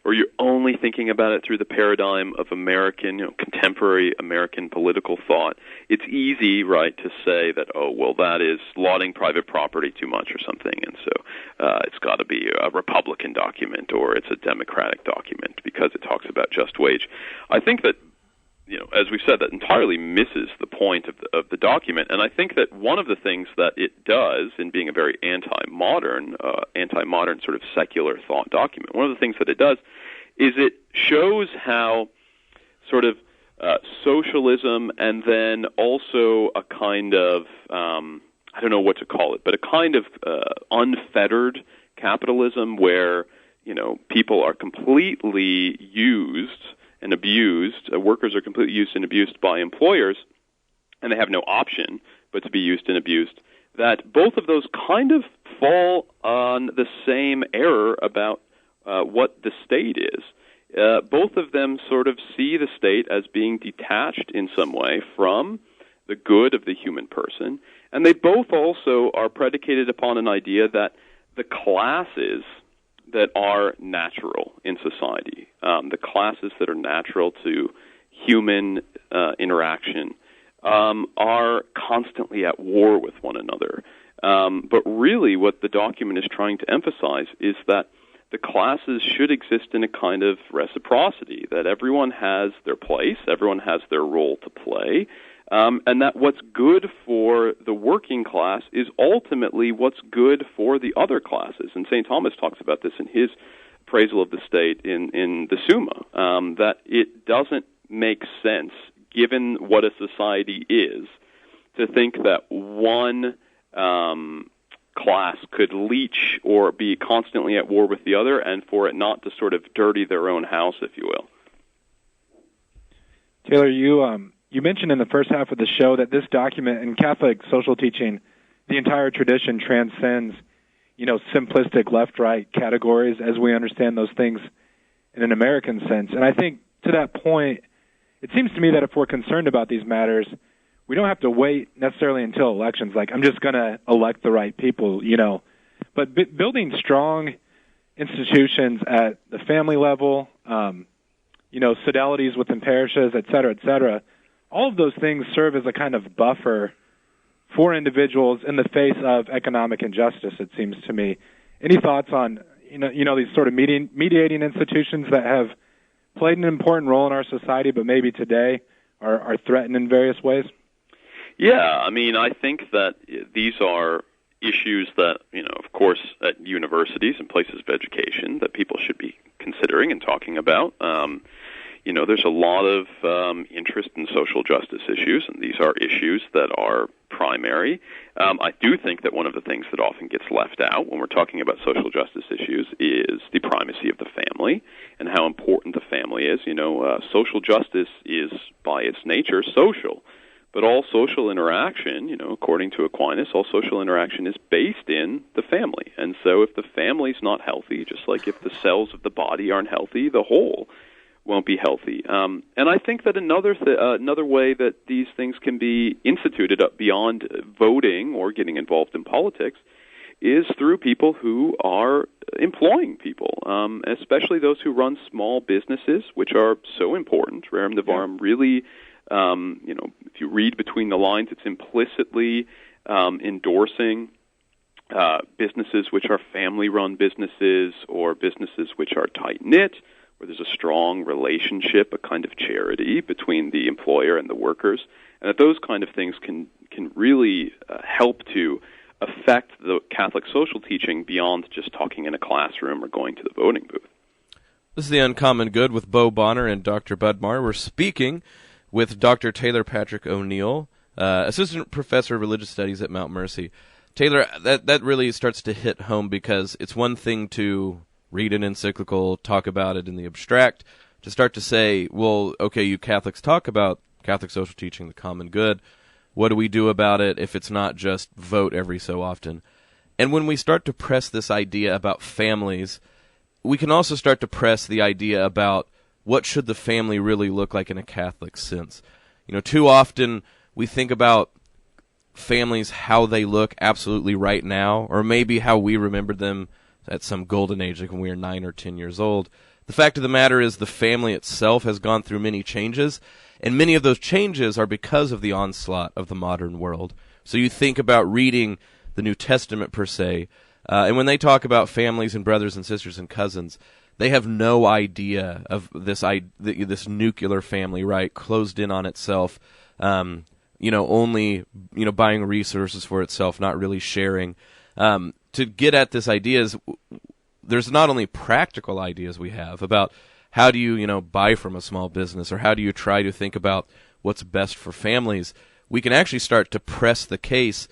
or you're only thinking about it through the paradigm of American, contemporary American political thought, it's easy, right, to say that, oh, well, that is lauding private property too much or something, and so it's got to be a Republican document or it's a Democratic document because it talks about just wage. I think that, as we've said, that entirely misses the point of the document, and I think that one of the things that it does in being a very anti-modern sort of secular thought document, one of the things that it does is it shows how sort of socialism and then also a kind of, I don't know what to call it, but a kind of unfettered capitalism where, people are completely used and abused, workers are completely used and abused by employers, and they have no option but to be used and abused, that both of those kind of fall on the same error about what the state is. Both of them sort of see the state as being detached in some way from the good of the human person, and they both also are predicated upon an idea that the classes that are natural in society, the classes that are natural to human interaction, are constantly at war with one another. But really what the document is trying to emphasize is that the classes should exist in a kind of reciprocity, that everyone has their place, everyone has their role to play, and that what's good for the working class is ultimately what's good for the other classes. And St. Thomas talks about this in his appraisal of the state in the Summa, that it doesn't make sense, given what a society is, to think that one class could leech or be constantly at war with the other, and for it not to sort of dirty their own house, if you will. Taylor, you mentioned in the first half of the show that this document in Catholic social teaching, the entire tradition transcends, simplistic left-right categories as we understand those things in an American sense. And I think to that point, it seems to me that if we're concerned about these matters, we don't have to wait necessarily until elections, like I'm just going to elect the right people, But building strong institutions at the family level, fidelities within parishes, et cetera, all of those things serve as a kind of buffer for individuals in the face of economic injustice, it seems to me. Any thoughts on, these sort of mediating institutions that have played an important role in our society, but maybe today are threatened in various ways? Yeah, I think that these are issues that, of course, at universities and places of education that people should be considering and talking about. There's a lot of interest in social justice issues, and these are issues that are primary. I do think that one of the things that often gets left out when we're talking about social justice issues is the primacy of the family and how important the family is. Social justice is, by its nature, social. But all social interaction, according to Aquinas, all social interaction is based in the family. And so if the family's not healthy, just like if the cells of the body aren't healthy, the whole won't be healthy. And I think that another way that these things can be instituted beyond voting or getting involved in politics is through people who are employing people, especially those who run small businesses, which are so important. Rerum Novarum really... if you read between the lines, it's implicitly endorsing businesses which are family-run businesses or businesses which are tight-knit, where there's a strong relationship, a kind of charity between the employer and the workers, and that those kind of things can really help to affect the Catholic social teaching beyond just talking in a classroom or going to the voting booth. This is The Uncommon Good with Bo Bonner and Dr. Bud Marr. We're speaking with Dr. Taylor Patrick O'Neill assistant professor of religious studies at Mount Mercy. Taylor, that really starts to hit home, because it's one thing to read an encyclical, talk about it in the abstract, to start to say, well, okay, you Catholics talk about Catholic social teaching, the common good. What do we do about it if it's not just vote every so often? And when we start to press this idea about families, we can also start to press the idea about what should the family really look like in a Catholic sense. Too often we think about families, how they look absolutely right now, or maybe how we remembered them at some golden age, like when we were 9 or 10 years old. The fact of the matter is the family itself has gone through many changes, and many of those changes are because of the onslaught of the modern world. So you think about reading the New Testament per se, and when they talk about families and brothers and sisters and cousins, they have no idea of this nuclear family, right, closed in on itself, only buying resources for itself, not really sharing. To get at this idea is there's not only practical ideas we have about how do you buy from a small business, or how do you try to think about what's best for families. We can actually start to press the case.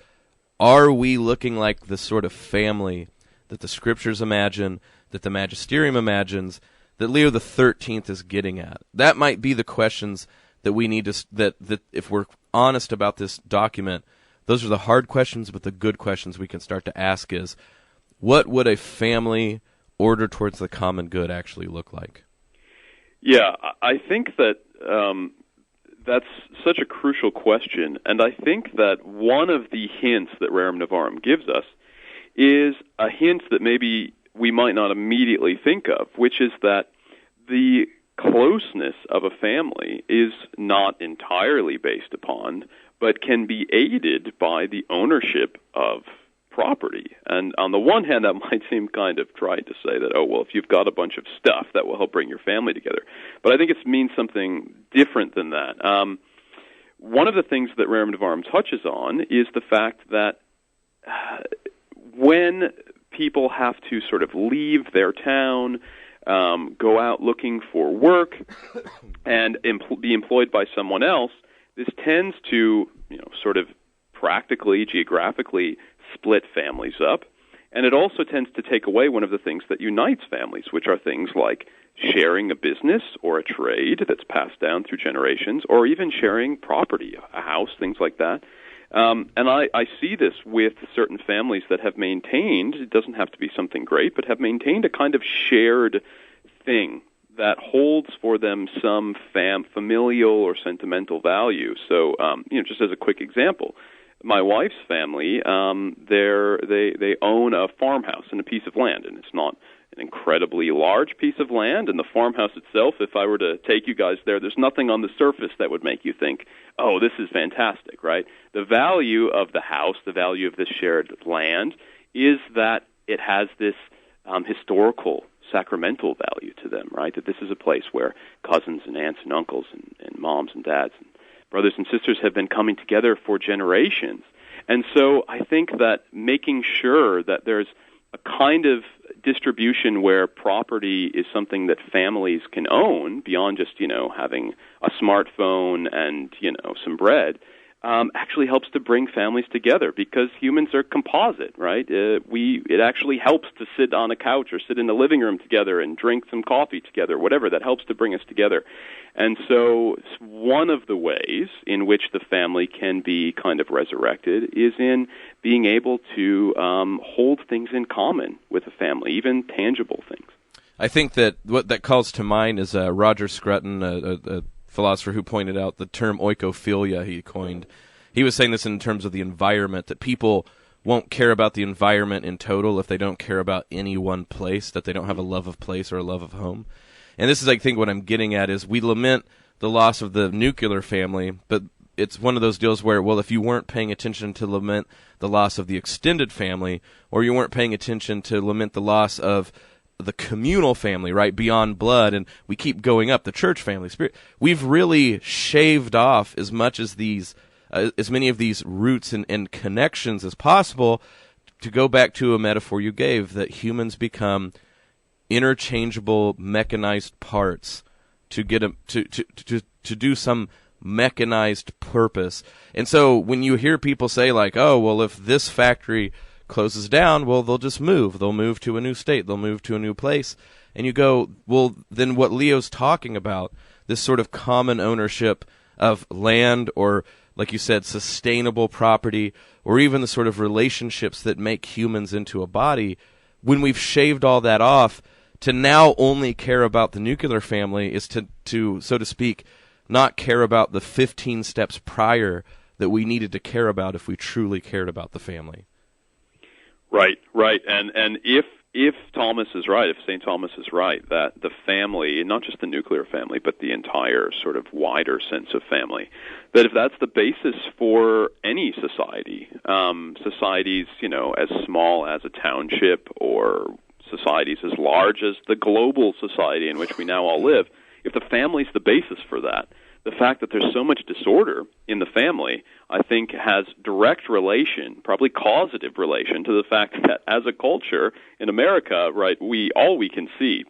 Are we looking like the sort of family that the Scriptures imagine, that the Magisterium imagines, that Leo XIII is getting at? That might be the questions that we need to, that if we're honest about this document, those are the hard questions, but the good questions we can start to ask is, what would a family ordered towards the common good actually look like? Yeah, I think that that's such a crucial question, and I think that one of the hints that Rerum Novarum gives us is a hint that maybe we might not immediately think of, which is that the closeness of a family is not entirely based upon, but can be aided by the ownership of property. And on the one hand, that might seem kind of trite to say that, oh, well, if you've got a bunch of stuff, that will help bring your family together. But I think it means something different than that. One of the things that Rerum Novarum touches on is the fact that when people have to sort of leave their town, go out looking for work, and be employed by someone else, this tends to, sort of practically, geographically split families up. And it also tends to take away one of the things that unites families, which are things like sharing a business or a trade that's passed down through generations, or even sharing property, a house, things like that. And I see this with certain families that have maintained, it doesn't have to be something great, but have maintained a kind of shared thing that holds for them some familial or sentimental value. So, just as a quick example, my wife's family, they own a farmhouse and a piece of land, and it's not an incredibly large piece of land. And the farmhouse itself, if I were to take you guys there's nothing on the surface that would make you think, oh, this is fantastic, right? The value of the house, the value of this shared land, is that it has this historical, sacramental value to them, right? That this is a place where cousins and aunts and uncles and moms and dads and brothers and sisters have been coming together for generations. And so I think that making sure that there's a kind of distribution where property is something that families can own beyond just, having a smartphone and, some bread, actually helps to bring families together, because humans are composite, right? It actually helps to sit on a couch or sit in the living room together and drink some coffee together, whatever, that helps to bring us together. And so one of the ways in which the family can be kind of resurrected is in being able to hold things in common with a family, even tangible things. I think that what that calls to mind is Roger Scruton, a philosopher who pointed out the term oikophilia he coined. He was saying this in terms of the environment, that people won't care about the environment in total if they don't care about any one place, that they don't have a love of place or a love of home. And this is, I think, what I'm getting at is we lament the loss of the nuclear family, but it's one of those deals where, well, if you weren't paying attention to lament the loss of the extended family, or you weren't paying attention to lament the loss of the communal family, right, beyond blood, and we keep going up, the church family, spirit, we've really shaved off as much as these, as many of these roots and connections as possible. To go back to a metaphor you gave, that humans become interchangeable mechanized parts to get to do some mechanized purpose. And so when you hear people say like, oh, well, if this factory closes down, well, they'll just move. They'll move to a new state. They'll move to a new place. And you go, well, then what Leo's talking about, this sort of common ownership of land, or like you said, sustainable property, or even the sort of relationships that make humans into a body, when we've shaved all that off, to now only care about the nuclear family is to so to speak, not care about the 15 steps prior that we needed to care about if we truly cared about the family. Right. And if Thomas is right, if St. Thomas is right, that the family, not just the nuclear family, but the entire sort of wider sense of family, that if that's the basis for any society, societies, as small as a township or societies as large as the global society in which we now all live, if the family's the basis for that, the fact that there's so much disorder in the family, I think, has direct relation, probably causative relation, to the fact that as a culture in America, right, all we can see,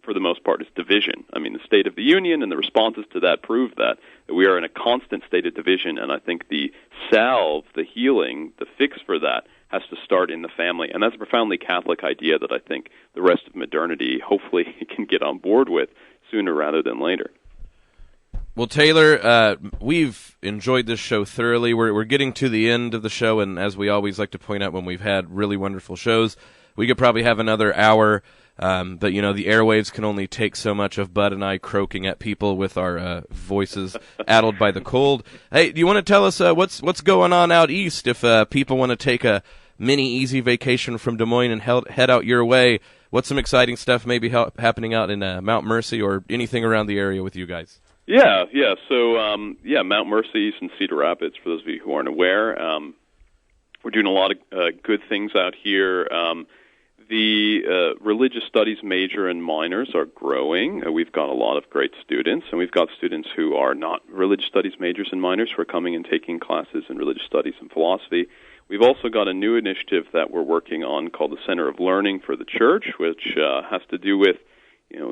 for the most part, is division. I mean, the State of the Union and the responses to that prove that we are in a constant state of division, and I think the salve, the healing, the fix for that has to start in the family. And that's a profoundly Catholic idea that I think the rest of modernity hopefully can get on board with sooner rather than later. Well, Taylor, we've enjoyed this show thoroughly. We're getting to the end of the show, and as we always like to point out when we've had really wonderful shows, we could probably have another hour, but, the airwaves can only take so much of Bud and I croaking at people with our voices addled by the cold. Hey, do you want to tell us what's going on out east if people want to take a mini easy vacation from Des Moines and head out your way? What's some exciting stuff maybe happening out in Mount Mercy or anything around the area with you guys? Yeah. So, Mount Mercy and Cedar Rapids, for those of you who aren't aware. We're doing a lot of good things out here. The religious studies major and minors are growing. We've got a lot of great students, and we've got students who are not religious studies majors and minors who are coming and taking classes in religious studies and philosophy. We've also got a new initiative that we're working on called the Center of Learning for the Church, which has to do with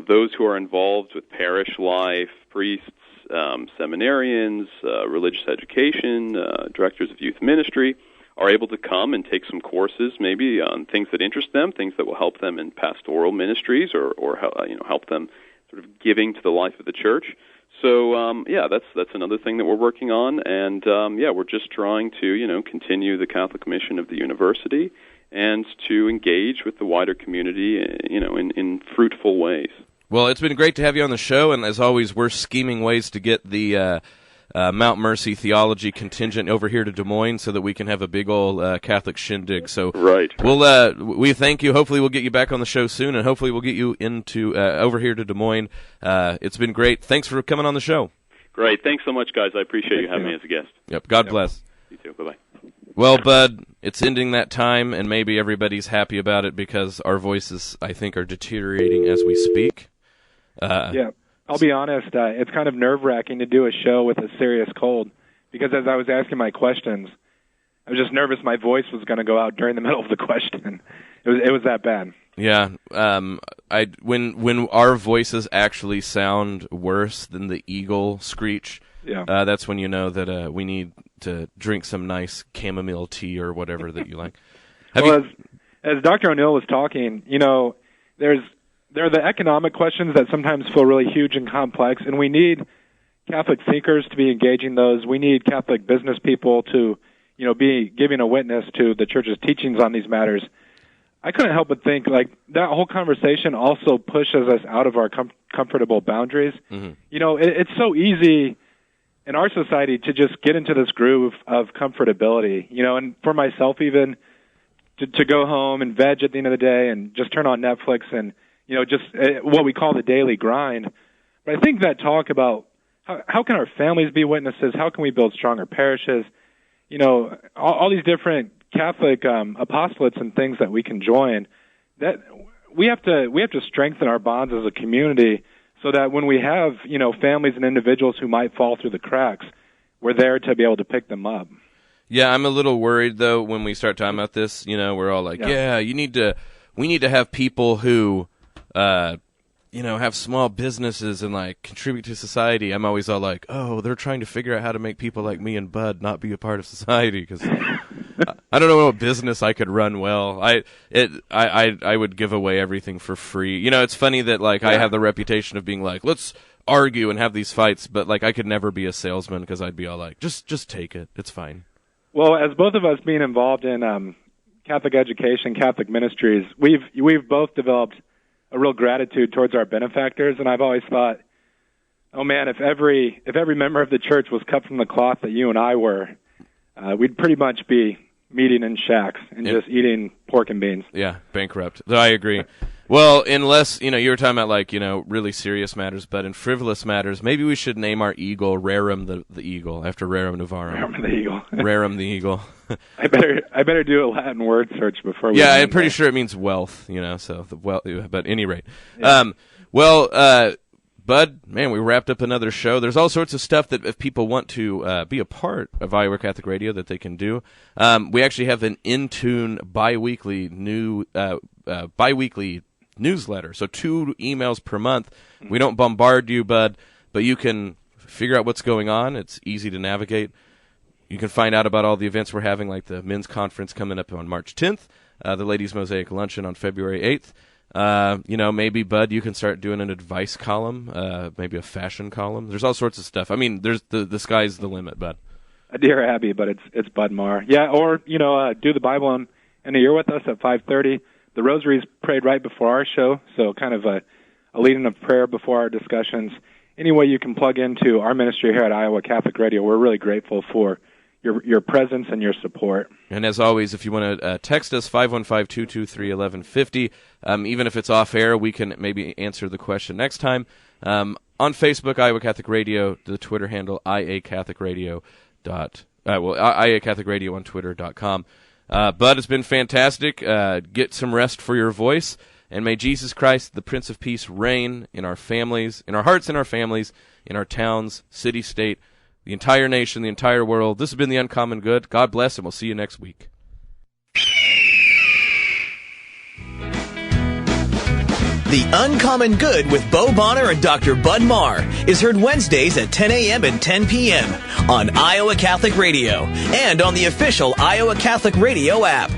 those who are involved with parish life, priests, seminarians, religious education, directors of youth ministry, are able to come and take some courses maybe on things that interest them, things that will help them in pastoral ministries or help them sort of giving to the life of the church. So, that's another thing that we're working on. And, we're just trying to, continue the Catholic mission of the university and to engage with the wider community, in fruitful ways. Well, it's been great to have you on the show, and as always, we're scheming ways to get the Mount Mercy theology contingent over here to Des Moines so that we can have a big old Catholic shindig. So right. We thank you. Hopefully we'll get you back on the show soon, and hopefully we'll get you into over here to Des Moines. It's been great. Thanks for coming on the show. Great. Thanks so much, guys. I appreciate you having me as a guest. Yep. God bless. You too. Bye-bye. Well, Bud, it's ending that time, and maybe everybody's happy about it because our voices, I think, are deteriorating as we speak. I'll be honest, it's kind of nerve-wracking to do a show with a serious cold because as I was asking my questions, I was just nervous my voice was going to go out during the middle of the question. It was that bad. Yeah, when our voices actually sound worse than the eagle screech, that's when you know that we need to drink some nice chamomile tea or whatever that you like. As Dr. O'Neill was talking, there are the economic questions that sometimes feel really huge and complex, and we need Catholic thinkers to be engaging those. We need Catholic business people to, be giving a witness to the Church's teachings on these matters. I couldn't help but think, that whole conversation also pushes us out of our comfortable boundaries. Mm-hmm. It's so easy in our society to just get into this groove of comfortability, and for myself even, to go home and veg at the end of the day and just turn on Netflix and, just what we call the daily grind. But I think that talk about how can our families be witnesses, how can we build stronger parishes, all these different Catholic apostolates and things that we can join, that we have to strengthen our bonds as a community so that when we have, families and individuals who might fall through the cracks, we're there to be able to pick them up. Yeah, I'm a little worried, though, when we start talking about this. We're all like, we need to have people who have small businesses and like contribute to society, I'm always all like, oh, they're trying to figure out how to make people like me and Bud not be a part of society, because I don't know what business I could run well. I would give away everything for free. It's funny that like I have the reputation of being like, let's argue and have these fights, but like I could never be a salesman, because I'd be all like, just take it, it's fine. Well, as both of us being involved in Catholic education, Catholic ministries, we've both developed a real gratitude towards our benefactors, and I've always thought, oh man, if every member of the church was cut from the cloth that you and I were, we'd pretty much be meeting in shacks and just eating pork and beans. Yeah, bankrupt. I agree. Well, unless, you were talking about like, really serious matters, but in frivolous matters, maybe we should name our eagle Rerum the eagle, after Rerum Novarum. Rerum the eagle. Rerum the eagle. I better do a Latin word search before we... Yeah, I'm pretty sure it means wealth, so the wealth, but at any rate. Yeah. Bud, man, we wrapped up another show. There's all sorts of stuff that if people want to be a part of Iowa Catholic Radio that they can do. We actually have an in-tune bi-weekly newsletter, so 2 emails per month. We don't bombard you, Bud, but you can figure out what's going on. It's easy to navigate. You can find out about all the events we're having, like the men's conference coming up on March 10th, the ladies' mosaic luncheon on February 8th. Maybe, Bud, you can start doing an advice column, maybe a fashion column. There's all sorts of stuff. I mean, there's the sky's the limit, Bud. Dear Abby, but it's Bud Marr. Yeah, or, do the Bible in a year with us at 5:30. The rosary's prayed right before our show, so kind of a leading of prayer before our discussions. Any way you can plug into our ministry here at Iowa Catholic Radio, we're really grateful for your presence and your support. And as always, if you want to text us, 515-223-1150. Even if it's off air, we can maybe answer the question next time. On Facebook, Iowa Catholic Radio, the Twitter handle, IA Catholic Radio on Twitter.com. Bud, it's been fantastic. Get some rest for your voice, and may Jesus Christ, the Prince of Peace, reign in our families, in our hearts and our families, in our towns, city, state, the entire nation, the entire world. This has been The Uncommon Good. God bless, and we'll see you next week. The Uncommon Good with Bo Bonner and Dr. Bud Marr is heard Wednesdays at 10 a.m. and 10 p.m. on Iowa Catholic Radio and on the official Iowa Catholic Radio app.